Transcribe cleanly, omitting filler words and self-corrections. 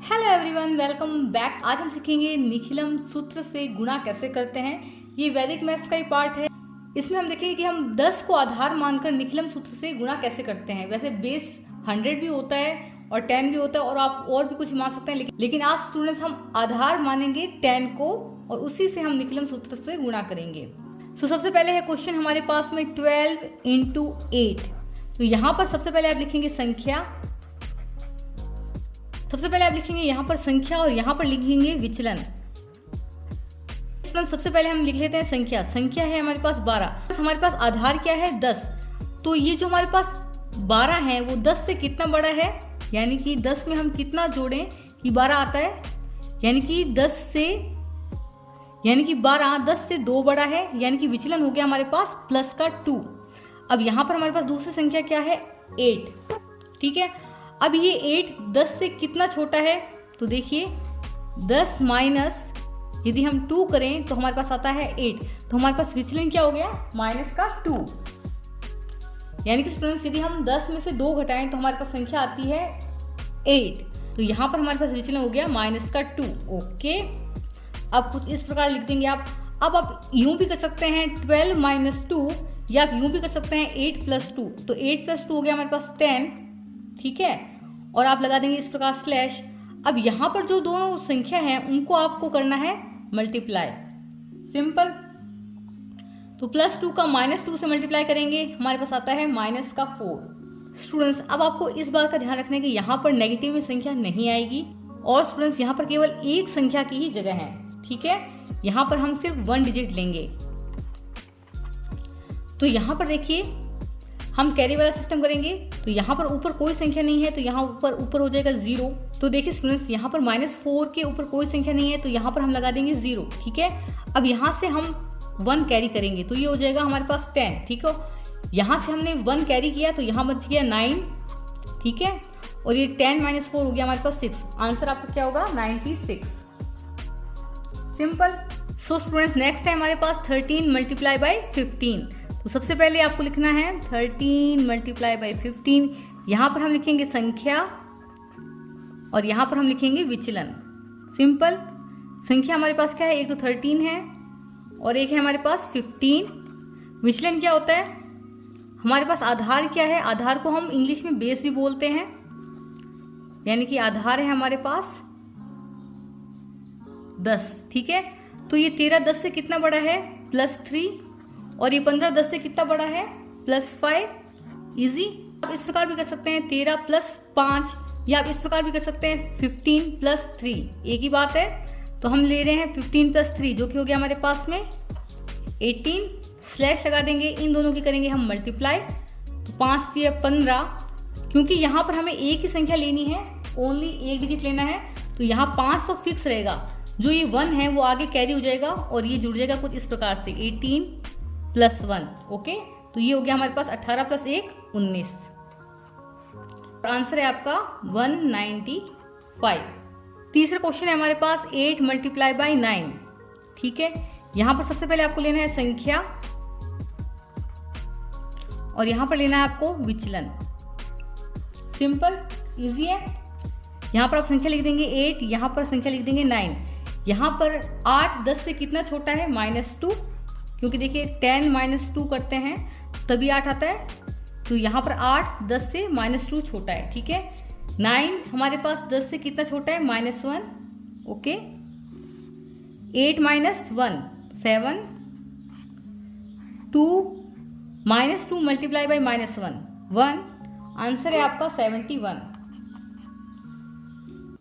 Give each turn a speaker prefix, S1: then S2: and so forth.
S1: Hello everyone, welcome back. आज हम सीखेंगे निखिलम सूत्र से गुणा कैसे करते हैं। ये वैदिक मैथ्स का ही पार्ट है। इसमें हम देखेंगे कि हम 10 को आधार मानकर निखिलम सूत्र से गुणा कैसे करते हैं। वैसे बेस 100 भी होता है और 10 भी होता है और आप और भी कुछ मान सकते हैं, लेकिन आज स्टूडेंट्स हम आधार मानेंगे 10 को और उसी से हम निखिलम सूत्र से गुणा करेंगे। तो सबसे पहले है क्वेश्चन हमारे पास में 12 × 8। तो यहाँ पर सबसे पहले आप लिखेंगे संख्या, सबसे पहले आप लिखेंगे यहाँ पर संख्या और यहाँ पर लिखेंगे विचलन। सबसे पहले हम लिख लेते हैं संख्या। संख्या है हमारे पास 12, हमारे पास आधार क्या है 10। तो ये जो हमारे पास 12 है वो 10 से कितना बड़ा है, यानी कि 10 में हम कितना जोड़ें कि 12 आता है, यानी कि 12 10 से 2 बड़ा है, यानी कि विचलन हो गया हमारे पास प्लस का 2। अब यहाँ पर हमारे पास दूसरी संख्या क्या है 8। ठीक है, अब ये 8 10 से कितना छोटा है, तो देखिए 10 माइनस यदि हम 2 करें तो हमारे पास आता है 8। तो हमारे पास विचलन क्या हो गया माइनस का 2। यानी कि स्टूडेंट्स यदि हम 10 में से 2 घटाएं तो हमारे पास संख्या आती है 8। तो यहाँ पर हमारे पास विचलन हो गया माइनस का 2। ओके, अब कुछ इस प्रकार लिख देंगे आप। अब आप यूं भी कर सकते हैं 12 - 2, या आप यूं भी कर सकते हैं 8 + 2। तो 8 + 2 हो गया हमारे पास 10। ठीक है, और आप लगा देंगे इस प्रकार स्लैश। अब यहाँ पर जो दोनों संख्या हैं उनको आपको करना है मल्टीप्लाई, सिंपल। तो +2 का -2 से मल्टीप्लाई करेंगे, हमारे पास आता है माइनस का 4। स्टूडेंट्स अब आपको इस बात का ध्यान रखना है कि यहाँ पर नेगेटिव में संख्या नहीं आएगी, और स्टूडेंट्स यहाँ पर केवल एक संख्या की ही जगह है। ठीक है, यहाँ पर हम सिर्फ 1 डिजिट लेंगे। तो यहाँ पर देखिए हम कैरी वाला सिस्टम करेंगे, तो यहाँ पर ऊपर कोई संख्या नहीं है तो यहाँ ऊपर हो जाएगा 0। तो देखिए स्टूडेंट्स यहाँ पर -4 के ऊपर कोई संख्या नहीं है तो यहाँ पर हम लगा देंगे 0। ठीक है, अब यहाँ से हम 1 कैरी करेंगे तो ये हो जाएगा हमारे पास 10। ठीक है, यहाँ से हमने 1 कैरी किया तो यहाँ बच गया 9। ठीक है, और ये 10 - 4 हो गया हमारे पास 6। आंसर आपका क्या होगा 96। सिंपल। सो स्टूडेंट्स नेक्स्ट है हमारे पास 13 × 15। तो सबसे पहले आपको लिखना है 13 × 15। यहाँ पर हम लिखेंगे संख्या और यहाँ पर हम लिखेंगे विचलन। सिंपल। संख्या हमारे पास क्या है, एक तो 13 है और एक है हमारे पास 15। विचलन क्या होता है, हमारे पास आधार क्या है, आधार को हम इंग्लिश में बेस भी बोलते हैं, यानी कि आधार है हमारे पास 10। ठीक है, तो ये 13 10 से कितना बड़ा है +3, और ये 15 10 से कितना बड़ा है +5। इजी। आप इस प्रकार भी कर सकते हैं 13 + 5, या आप इस प्रकार भी कर सकते हैं 15 + 3, एक ही बात है। तो हम ले रहे हैं 15 + 3 जो कि हो गया हमारे पास में 18। स्लैश लगा देंगे, इन दोनों की करेंगे हम मल्टीप्लाई। तो 5 × 15, क्योंकि यहाँ पर हमें एक ही संख्या लेनी है, ओनली एक डिजिट लेना है, तो यहाँ 5 तो फिक्स रहेगा, जो ये 1 है वो आगे कैरी हो जाएगा और ये जुड़ जाएगा कुछ इस प्रकार से 18 + 1। ओके, तो ये हो गया हमारे पास 18 + 1 19। आंसर है आपका 195। तीसरा क्वेश्चन है हमारे पास 8 × 9। ठीक है, यहां पर सबसे पहले आपको लेना है संख्या और यहां पर लेना है आपको विचलन। सिंपल, इजी है। यहां पर आप संख्या लिख देंगे 8, यहां पर संख्या लिख देंगे 9। यहां पर 8 10 से कितना छोटा है -2, क्योंकि देखिए 10 - 2 करते हैं तभी 8 आता है। तो यहाँ पर 8 10 से -2 छोटा है। ठीक है, 9 हमारे पास 10 से कितना छोटा है -1। ओके, 8 - 1 7, 2 -2 × -1 1। आंसर है आपका 71।